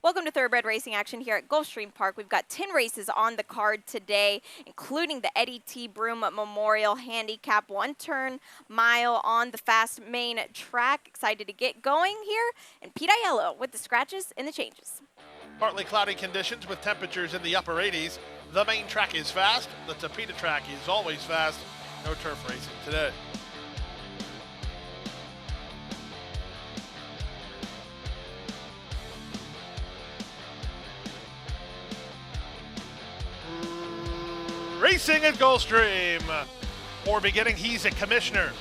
Welcome to Thoroughbred Racing action here at Gulfstream Park. We've got 10 races on the card today, including the Eddie T. Broom Memorial Handicap one-turn mile on the fast main track. Excited to get going here. And Pete Aiello with the scratches and the changes. Partly cloudy conditions with temperatures in the upper 80s. The main track is fast. The Tapeta track is always fast. No turf racing today. Racing at Gulfstream. For beginning, he's a commissioner.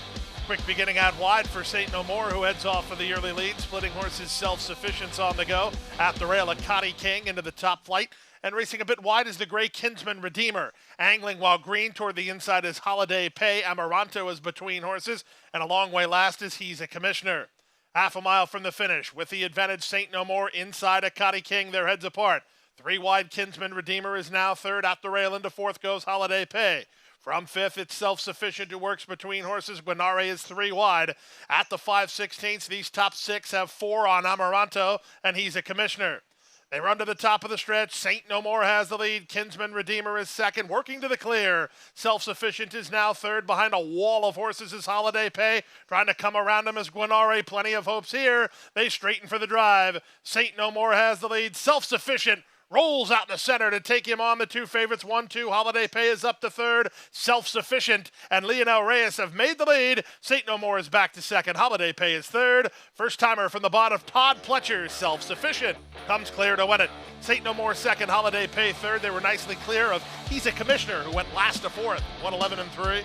Quick beginning out wide for St. No More, who heads off for the early lead. Splitting horses, Self-Sufficient's on the go. At the rail, a Connie King into the top flight. And racing a bit wide is the gray Kinsman Redeemer. Angling while green toward the inside is Holiday Pay. Amaranto is between horses. And a long way last is He's a Commissioner. Half a mile from the finish. With the advantage, St. No More inside a Connie King. Their heads apart. Three wide, Kinsman Redeemer is now third. At the rail into fourth goes Holiday Pay. From fifth, it's Self-Sufficient who works between horses. Guanare is three wide. At the 5/16, these top six have four on Amaranto, and He's a Commissioner. They run to the top of the stretch. St. No More has the lead. Kinsman Redeemer is second, working to the clear. Self-Sufficient is now third. Behind a wall of horses is Holiday Pay. Trying to come around him is Guanare. Plenty of hopes here. They straighten for the drive. St. No More has the lead. Self-Sufficient rolls out in the center to take him on. The two favorites, 1-2. Holiday Pay is up to third. Self-Sufficient and Leonel Reyes have made the lead. St. No More is back to second. Holiday Pay is third. First timer from the bottom, Todd Pletcher. Self-Sufficient comes clear to win it. St. No More second. Holiday Pay third. They were nicely clear of He's a Commissioner, who went last to fourth. 111-3.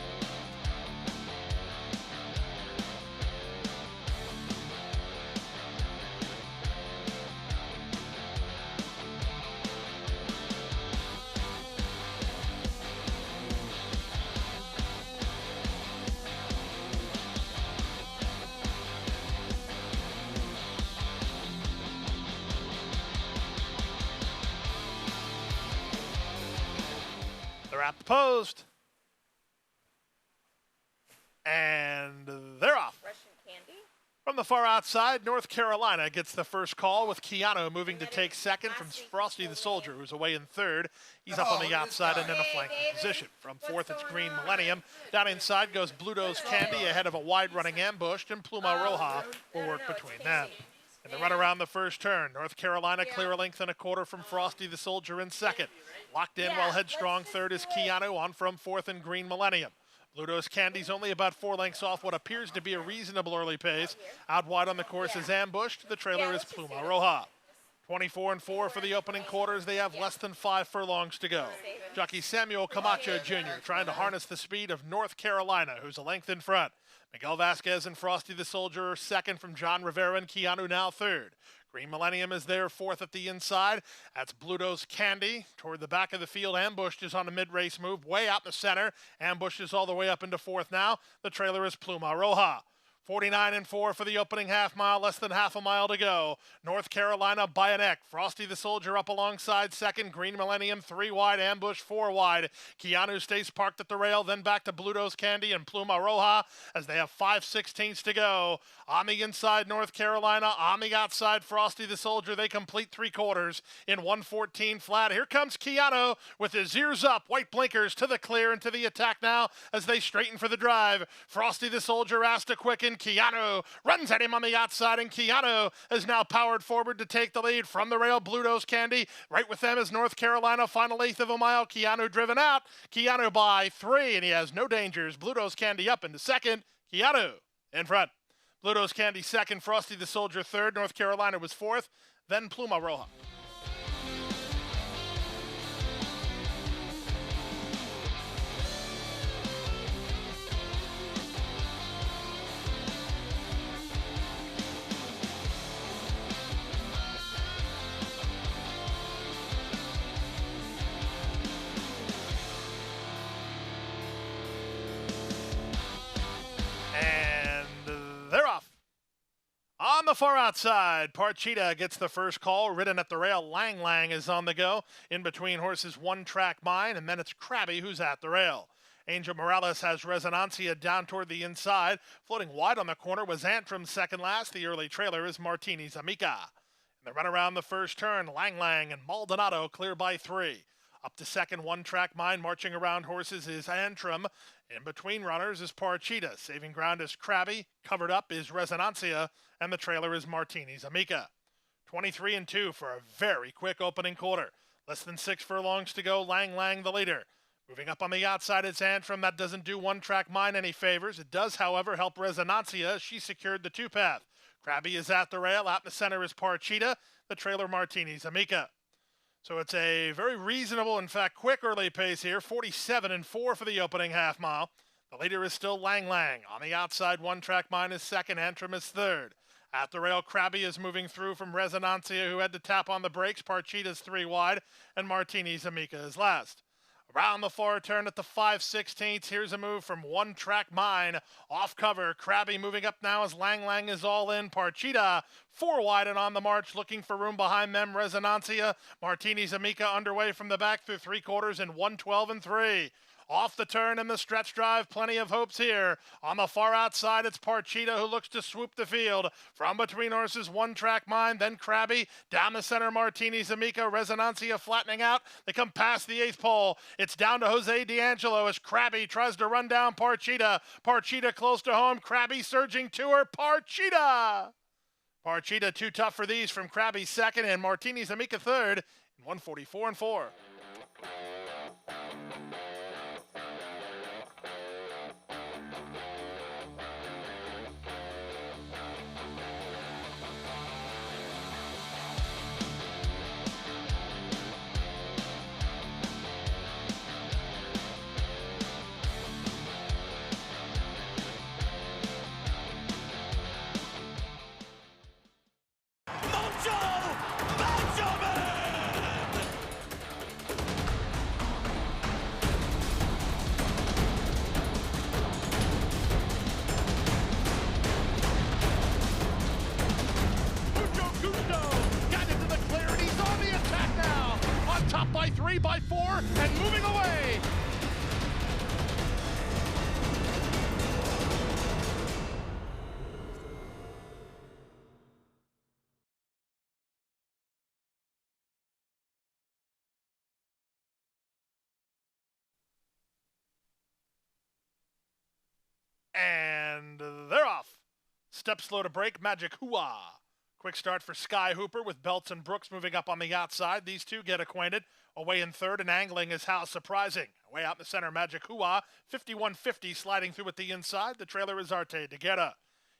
They're at the post. And they're off. Russian Candy. From the far outside, North Carolina gets the first call, with Keanu moving to take second from Frosty the Soldier, who's away in third. He's up on the outside and in a flanking position. From fourth, it's Green Millennium. Down inside goes Bluto's Candy ahead of a wide-running Ambush, and Pluma Roja will work between them. In the run around the first turn, North Carolina clear a length and a quarter from Frosty the Soldier in second. Locked in while Headstrong third is Keanu, on from fourth and Green Millennium. Bluto's Candy's only about 4 lengths off what appears to be a reasonable early pace. Out wide on the course is Ambushed. The trailer is Pluma Roja. 24-4 for the opening quarters. They have less than 5 furlongs to go. Jockey Samuel Camacho Jr. trying to harness the speed of North Carolina, who's a length in front. Miguel Vasquez and Frosty the Soldier are second from John Rivera, and Keanu now third. Green Millennium is there fourth at the inside. That's Bluto's Candy. Toward the back of the field, Ambushed is on a mid-race move, way out in the center. Ambushed is all the way up into fourth now. The trailer is Pluma Roja. 49-4 for the opening half mile, less than half a mile to go. North Carolina by a neck. Frosty the Soldier up alongside second. Green Millennium 3 wide, Ambush 4 wide. Keanu stays parked at the rail, then back to Bluto's Candy and Pluma Roja as they have 5/16 to go. On the inside, North Carolina. On the outside, Frosty the Soldier. They complete 3 quarters in 1:14 flat. Here comes Keanu with his ears up, white blinkers to the clear and to the attack now as they straighten for the drive. Frosty the Soldier asked to quicken. Keanu runs at him on the outside, and Keanu is now powered forward to take the lead from the rail. Bluto's Candy right with them is North Carolina. Final eighth of a mile. Keanu driven out. Keanu by 3, and he has no dangers. Bluto's Candy up into second. Keanu in front. Bluto's Candy second. Frosty the Soldier third. North Carolina was fourth. Then Pluma Roja. They're off. On the far outside, Parchita gets the first call. Ridden at the rail, Lang Lang is on the go. In between horses, One Track Mine, and then it's Krabby who's at the rail. Angel Morales has Resonancia down toward the inside. Floating wide on the corner was Antrim second last. The early trailer is Martini's Amica. And the run around the first turn, Lang Lang and Maldonado clear by 3. Up to second, One Track Mind marching around horses is Antrim. In between runners is Parchita. Saving ground is Krabby. Covered up is Resonancia. And the trailer is Martini's Amica. 23-2 for a very quick opening quarter. Less than 6 furlongs to go. Lang Lang the leader. Moving up on the outside, it's Antrim. That doesn't do One Track Mind any favors. It does, however, help Resonancia. She secured the 2-path. Krabby is at the rail. Out in the center is Parchita. The trailer Martini's Amica. So it's a very reasonable, in fact, quick early pace here. 47-4 for the opening half mile. The leader is still Lang Lang. On the outside, One Track Mind is second. Antrim is third. At the rail, Krabby is moving through from Resonancia, who had to tap on the brakes. Parchita's 3 wide, and Martini's Amica is last. Around the far turn at the 5/16. Here's a move from One Track Mind. Off cover. Krabby moving up now as Lang Lang is all in. Parchita 4 wide and on the march, looking for room behind them. Resonancia. Martini's Amica underway from the back through 3/4 in 1:12-3. Off the turn in the stretch drive, plenty of hopes here. On the far outside, it's Parchita who looks to swoop the field. From between horses, One Track Mind, then Krabby. Down the center, Martini's Amica. Resonancia flattening out. They come past the 8th pole. It's down to Jose D'Angelo as Krabby tries to run down Parchita. Parchita close to home. Krabby surging to her. Parchita too tough for these from Krabby second and Martini's Amica third in 1:44-4. By 3, by 4, and moving away. And they're off. Step slow to break, Magic Hua. Quick start for Sky Hooper with Belts and Brooks moving up on the outside. These two get acquainted. Away in third and angling is How Surprising. Away out in the center, Magic Hua. 51-50 sliding through at the inside. The trailer is Arte de Guerra.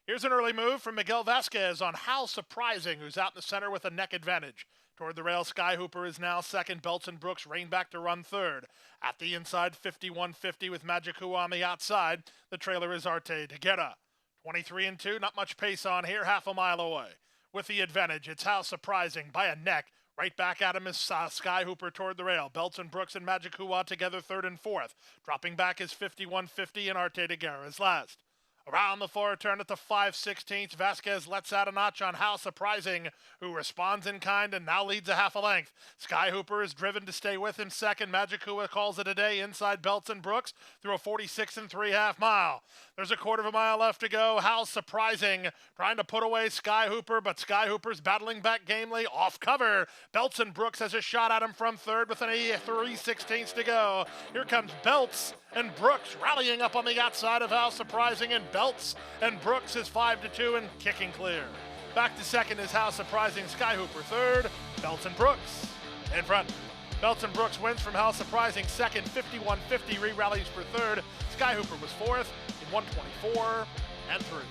Here's an early move from Miguel Vasquez on How Surprising, who's out in the center with a neck advantage. Toward the rail, Sky Hooper is now second. Belts and Brooks rein back to run third. At the inside, 51-50 with Magic Hua on the outside. The trailer is Arte de Guerra. 23-2, not much pace on here, half a mile away. With the advantage, it's How Surprising by a neck. Right back at him is Sky Hooper toward the rail. Belts and Brooks and Magic Hua together third and fourth. Dropping back is 51-50 and Arte de Guerra is last. Around the far turn at the 5/16, Vasquez lets out a notch on How Surprising, who responds in kind and now leads a half a length. Sky Hooper is driven to stay with him second. Magic Hua calls it a day inside Belts and Brooks through a 46 3/2 mile. There's a 1/4 mile left to go. How Surprising trying to put away Sky Hooper, but Sky Hooper's battling back gamely off cover. Belts and Brooks has a shot at him from third with an 3/16 to go. Here comes Belts and Brooks rallying up on the outside of How Surprising, and Belts and Brooks is 5-2 and kicking clear. Back to second is How Surprising. Sky Hooper third. Belts and Brooks in front. Belts and Brooks wins from How Surprising second. 51-50 re-rallies for third. Sky Hooper was fourth in 1:24-3.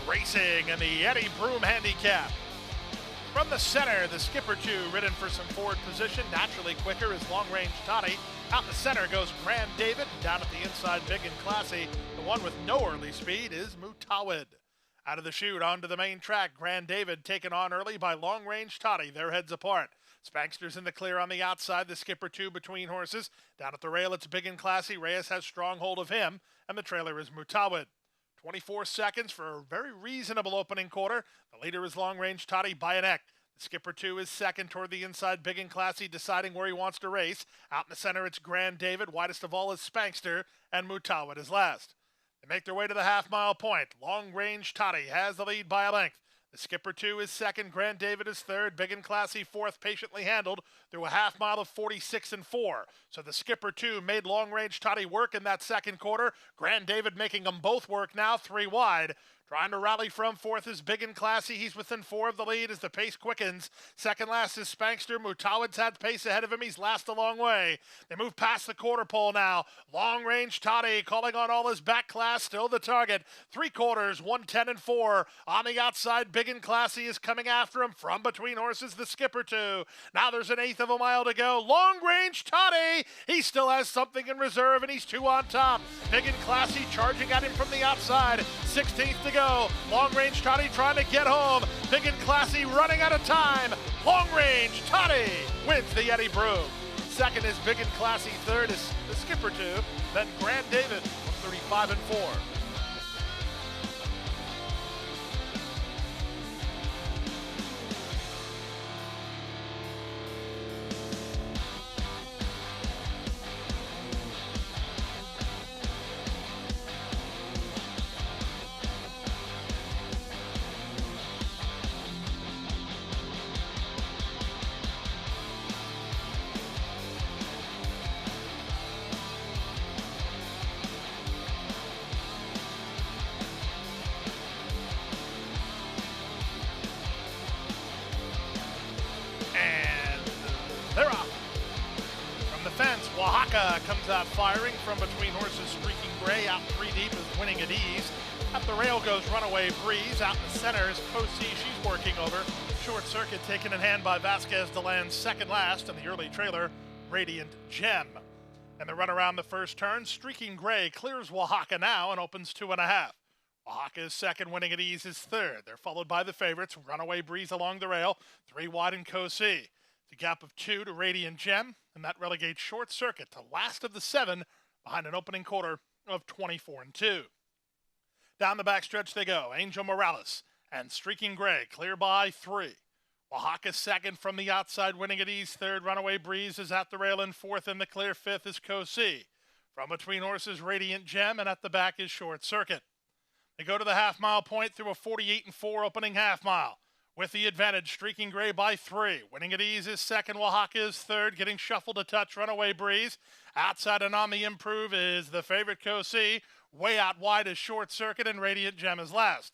Racing in the Eddie Broom Handicap. From the center, the Skipper 2 ridden for some forward position. Naturally quicker is Long Range Toddy. Out in the center goes Grand David. Down at the inside, big and classy. The one with no early speed is Mutawid. Out of the chute onto the main track, Grand David taken on early by Long Range Toddy. Their heads apart. Spankster's in the clear on the outside, the skipper two between horses. Down at the rail, it's Big and Classy. Reyes has strong hold of him, and the trailer is Mutawid. 24 seconds for a very reasonable opening quarter. The leader is Long Range Toddy by a neck. The skipper two is second toward the inside, Big and Classy deciding where he wants to race. Out in the center, it's Grand David. Widest of all is Spankster, and Mutawid is last. They make their way to the half-mile point. Long Range Toddy has the lead by a length. The skipper two is second, Grand David is third, Big and Classy fourth, patiently handled through a half mile of 46 and 4. So the skipper two made Long Range Toddy work in that second quarter. Grand David making them both work now, 3 wide. Trying to rally from fourth is Big and Classy. He's within 4 of the lead as the pace quickens. Second last is Spankster. Mutawid's had pace ahead of him. He's last a long way. They move past the quarter pole now. Long Range Toddy calling on all his back class. Still the target. 3 quarters, 110 and 4. On the outside, Big and Classy is coming after him from between horses. The skipper two. Now there's an eighth of a mile to go. Long Range Toddy. He still has something in reserve and he's 2 on top. Big and Classy charging at him from the outside. 16th to go. Long Range Toddy trying to get home. Big and Classy running out of time. Long Range Toddy wins the Eddie Broom. Second is Big and Classy. Third is the skipper two. Then Grand David, 35 and 4. They're off. From the fence, Oaxaca comes out firing from between horses. Streaking Gray out 3 deep is Winning at Ease. At the rail goes Runaway Breeze. Out in the center is Cosi. She's working over. Short Circuit taken in hand by Vasquez Delan's second last. And the early trailer, Radiant Gem. And the run around the first turn, Streaking Gray clears Oaxaca now and opens 2.5. Oaxaca is second, Winning at Ease is third. They're followed by the favorites, Runaway Breeze along the rail, 3 wide and Cosi. A gap of 2 to Radiant Gem, and that relegates Short Circuit to last of the 7 behind an opening quarter of 24 and 2. Down the backstretch they go. Angel Morales and Streaking Gray clear by 3. Oaxaca second from the outside, Winning at Ease third. Runaway Breeze is at the rail in fourth, and the clear fifth is Cosi. From between horses, Radiant Gem, and at the back is Short Circuit. They go to the half-mile point through a 48 and 4 opening half mile. With the advantage, Streaking Gray by 3. Winning at Ease is second, Oaxaca is third. Getting shuffled a touch, Runaway Breeze. Outside and on the improve is the favorite Cosi. Way out wide is Short Circuit, and Radiant Gem is last.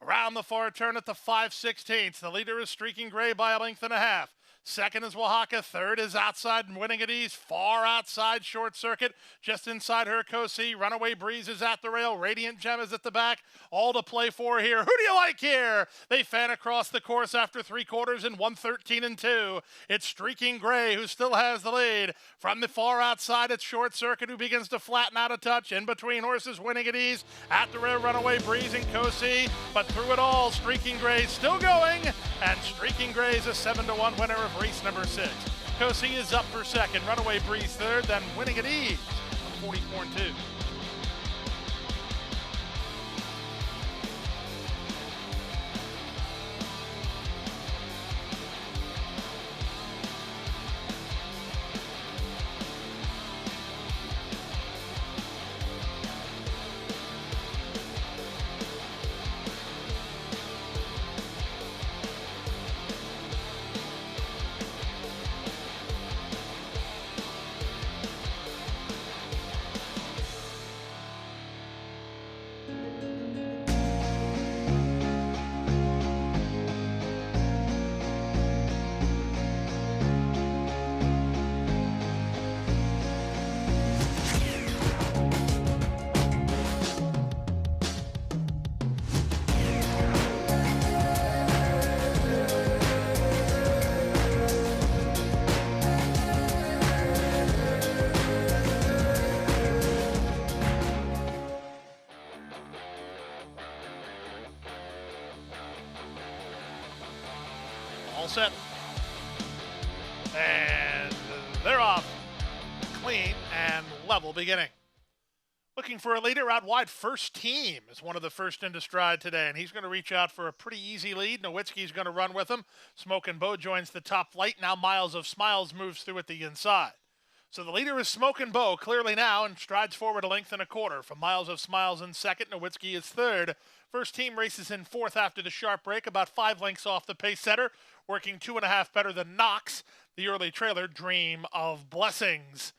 Around the far turn at the 5/16. The leader is Streaking Gray by a length and a half. Second is Oaxaca. Third is outside and Winning at Ease. Far outside, Short Circuit. Just inside her, Cosi. Runaway Breeze is at the rail. Radiant Gem is at the back. All to play for here. Who do you like here? They fan across the course after 3 quarters in 113 and 2. It's Streaking Gray who still has the lead. From the far outside, it's Short Circuit who begins to flatten out a touch. In between horses, Winning at Ease. At the rail, Runaway Breeze and Cosi. But through it all, Streaking Gray still going. And Streaking Gray is a 7-1 winner of race number 6. Cosi is up for second. Runaway Breeze third. Then Winning at Ease on 44 and 2. All set. And they're off. Clean and level beginning. Looking for a leader out wide. First Team is one of the first into stride today, and he's going to reach out for a pretty easy lead. Nowitzki's going to run with him. Smoke and Bo joins the top flight. Now Miles of Smiles moves through at the inside. So the leader is Smoke and Bo clearly now and strides forward a length and a quarter. From Miles of Smiles in second, Nowitzki is third. First Team races in fourth after the sharp break, about 5 lengths off the pace setter, working 2.5 better than Knox. The early trailer, Dream of Blessings.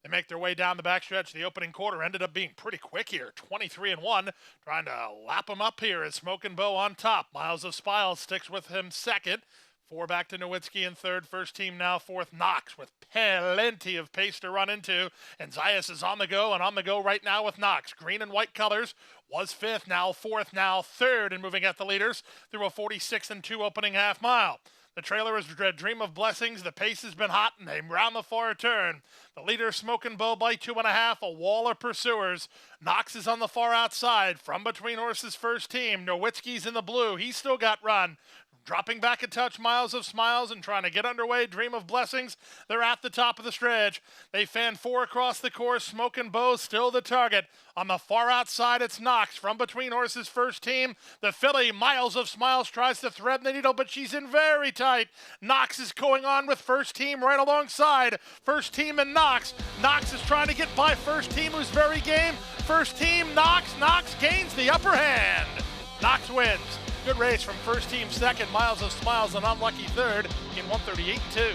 They make their way down the backstretch. The opening quarter ended up being pretty quick here. 23-1, trying to lap them up here as Smoke and Bo on top. Miles of Smiles sticks with him second. 4 back to Nowitzki in third. First Team now fourth. Knox with plenty of pace to run into. And Zayas is on the go and on the go right now with Knox. Green and white colors. Was fifth, now fourth, now third, and moving at the leaders through a 46-2 opening half mile. The trailer is Dream of Blessings. The pace has been hot, and they round the far turn. The leader, Smoke and Bo, by 2.5. A wall of pursuers. Knox is on the far outside. From between horses, First Team. Nowitzki's in the blue. He's still got run. Dropping back a touch, Miles of Smiles, and trying to get underway, Dream of Blessings. They're at the top of the stretch. They fan 4 across the course. Smoke and Bo still the target. On the far outside, it's Knox. From between horses, First Team. The filly, Miles of Smiles, tries to thread the needle, but she's in very tight. Knox is going on with First Team right alongside. First Team and Knox. Knox is trying to get by First Team, who's very game. First Team, Knox. Knox gains the upper hand. Knox wins. Good race from First Team second. Miles of Smiles an unlucky third in 138-2.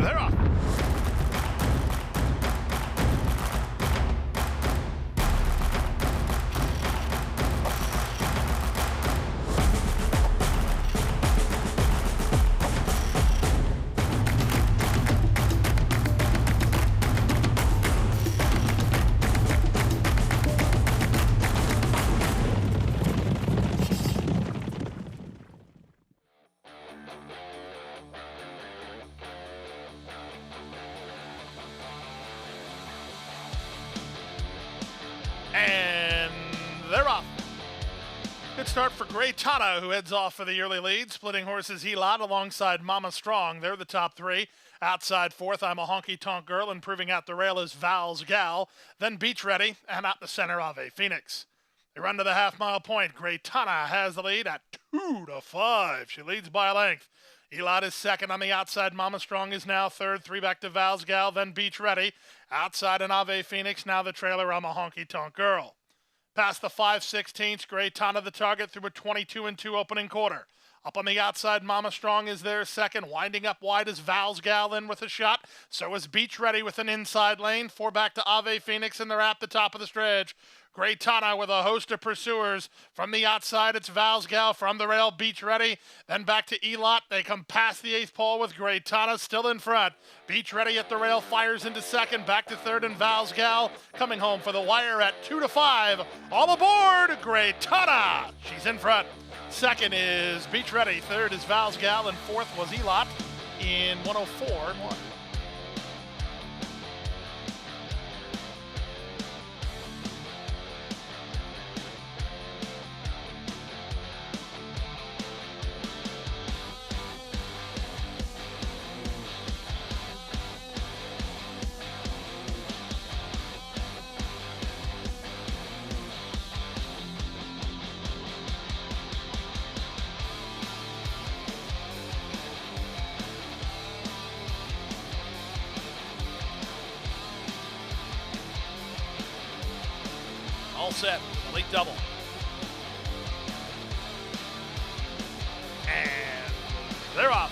They're off. And they're off. Good start for Gray Tana, who heads off for the early lead. Splitting horses Elot alongside Mama Strong. They're the top 3. Outside fourth, I'm a Honky Tonk Girl, and proving out the rail is Val's Gal. Then Beach Ready, and out the center, Ave Phoenix. They run to the half-mile point. Gray Tana has the lead at 2-5. She leads by a length. Elot is second on the outside. Mama Strong is now third. 3 back to Val's Gal, then Beach Ready. Outside an Ave Phoenix, now the trailer, I'm a Honky Tonk Girl. Past the 5/16, Gray Tana the target through a 22-2 opening quarter. Up on the outside, Mama Strong is there second. Winding up wide is Val's Gal in with a shot. So is Beach Ready with an inside lane. 4 back to Ave Phoenix, and they're at the top of the stretch. Gray Tana with a host of pursuers. From the outside, it's Val's Gal. From the rail, Beach Ready. Then back to Elot. They come past the 8th pole with Gray Tana still in front. Beach Ready at the rail, fires into second. Back to third, and Val's Gal coming home for the wire at 2-5. All aboard, Gray Tana. She's in front. Second is Beach Ready. Third is Val's Gal, and fourth was Elot in 104-1. All set, elite double. And they're off.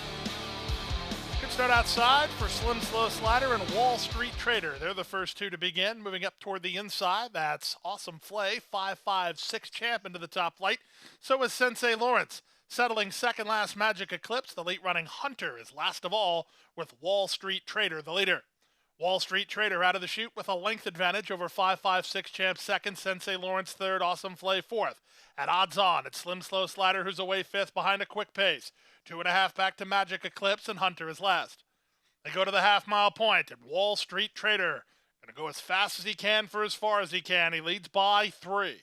Good start outside for Slim Slow Slider and Wall Street Trader. They're the first 2 to begin. Moving up toward the inside, that's Awesome Flay, 5.56 champ into the top flight. So is Sensei Lawrence. Settling second last, Magic Eclipse. The late running Hunter is last of all, with Wall Street Trader the leader. Wall Street Trader out of the chute with a length advantage over 5.56 champ second, Sensei Lawrence third, Awesome Flay fourth. At odds on, it's Slim Slow Slider who's away fifth behind a quick pace. 2.5 back to Magic Eclipse, and Hunter is last. They go to the half-mile point, and Wall Street Trader going to go as fast as he can for as far as he can. He leads by 3.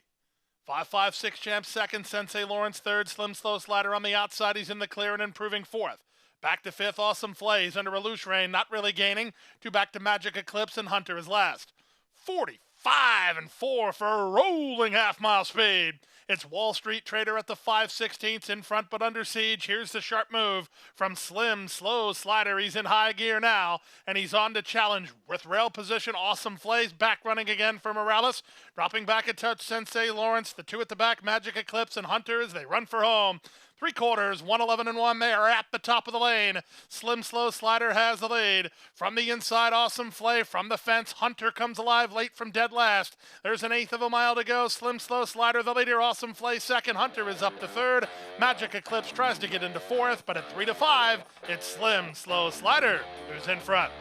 5.56 champ second, Sensei Lawrence third, Slim Slow Slider on the outside. He's in the clear and improving fourth. Back to fifth, Awesome Flay. He's under a loose rein, not really gaining. 2 back to Magic Eclipse, and Hunter is last. 45 and 4 for a rolling half-mile speed. It's Wall Street Trader at the 5/16 in front but under siege. Here's the sharp move from Slim Slow Slider. He's in high gear now, and he's on to challenge with rail position. Awesome Flay's back running again for Morales. Dropping back a touch, Sensei Lawrence. The 2 at the back, Magic Eclipse and Hunter as they run for home. 3/4, 1:11 and 1. They are at the top of the lane. Slim Slow Slider has the lead. From the inside, Awesome Flay from the fence. Hunter comes alive late from dead last. There's an 1/8 of a mile to go. Slim Slow Slider the leader. Awesome Flay second. Hunter is up to third. Magic Eclipse tries to get into fourth, but at 3-5, it's Slim Slow Slider who's in front.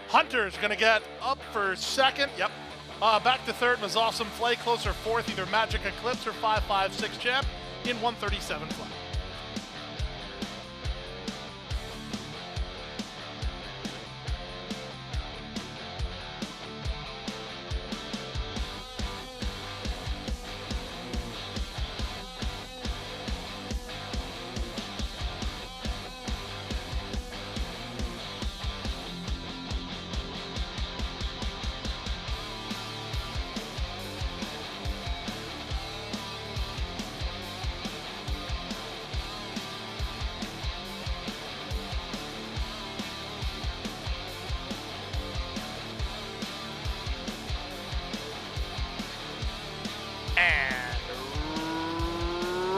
Hunter's going to get up for second. Yep. Back to third was Awesome Flay. Closer fourth, either Magic Eclipse or 5.56 champ in 1:37 flat.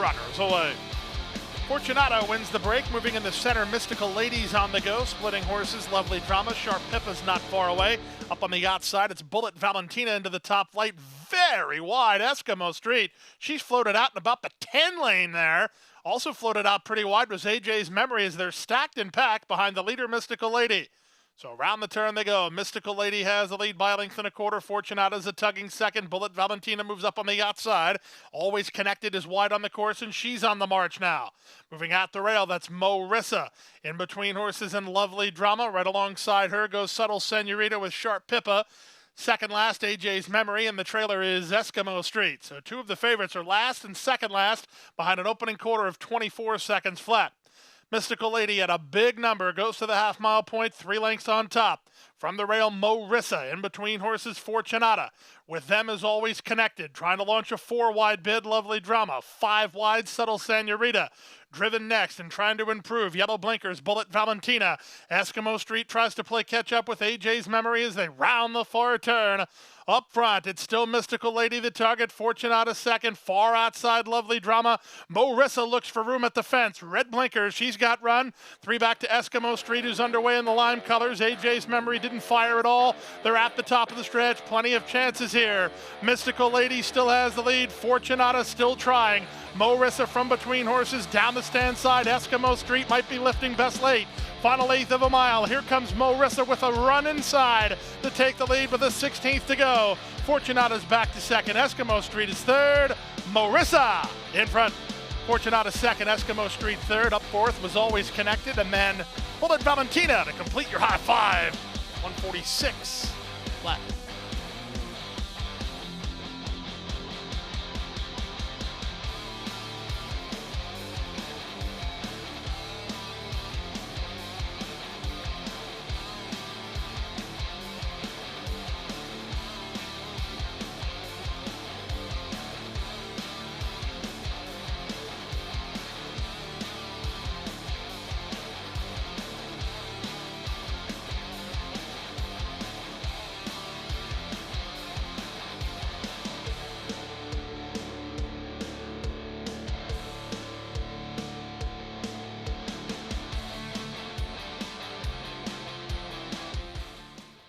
Runners away. Fortunato wins the break, moving in the center. Mystical Ladies on the go, splitting horses. Lovely Drama. Sharp Pippa's not far away. Up on the outside, it's Bullet Valentina into the top flight. Very wide Eskimo Street. She's floated out in about the 10 lane there. Also floated out pretty wide was AJ's Memory as they're stacked in pack behind the leader, Mystical Lady. So around the turn they go. Mystical Lady has the lead by a length and a quarter. Fortunata's a tugging second. Bullet Valentina moves up on the outside. Always Connected is wide on the course, and she's on the march now. Moving at the rail, that's Morissa. In between horses and Lovely Drama. Right alongside her goes Subtle Senorita with Sharp Pippa. Second last, AJ's Memory, and the trailer is Eskimo Street. So 2 of the favorites are last and second last behind an opening quarter of 24 seconds flat. Mystical Lady at a big number goes to the half-mile point, 3 lengths on top. From the rail, Morissa. In between horses, Fortunata. With them as always Connected. Trying to launch a 4-wide bid, Lovely Drama. 5 wide, Subtle Senorita. Driven next and trying to improve. Yellow Blinkers, Bullet Valentina. Eskimo Street tries to play catch-up with AJ's Memory as they round the far turn. Up front, it's still Mystical Lady, the target. Fortunata second. Far outside, Lovely Drama. Morissa looks for room at the fence. Red Blinkers, she's got run. 3 back to Eskimo Street, who's underway in the lime colors. AJ's Memory didn't fire at all. They're at the top of the stretch. Plenty of chances here. Mystical Lady still has the lead. Fortunata still trying. Morissa from between horses down the stand side. Eskimo Street might be lifting best late. Final 1/8 of a mile. Here comes Morissa with a run inside to take the lead with a 16th to go. Fortunata's back to second. Eskimo Street is third. Morissa in front. Fortunata second. Eskimo Street third. Up fourth was Always Connected. And then Bullet Valentina to complete your high five. 146 flat.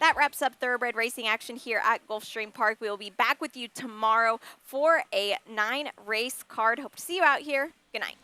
That wraps up thoroughbred racing action here at Gulfstream Park. We will be back with you tomorrow for a 9-race card. Hope to see you out here. Good night.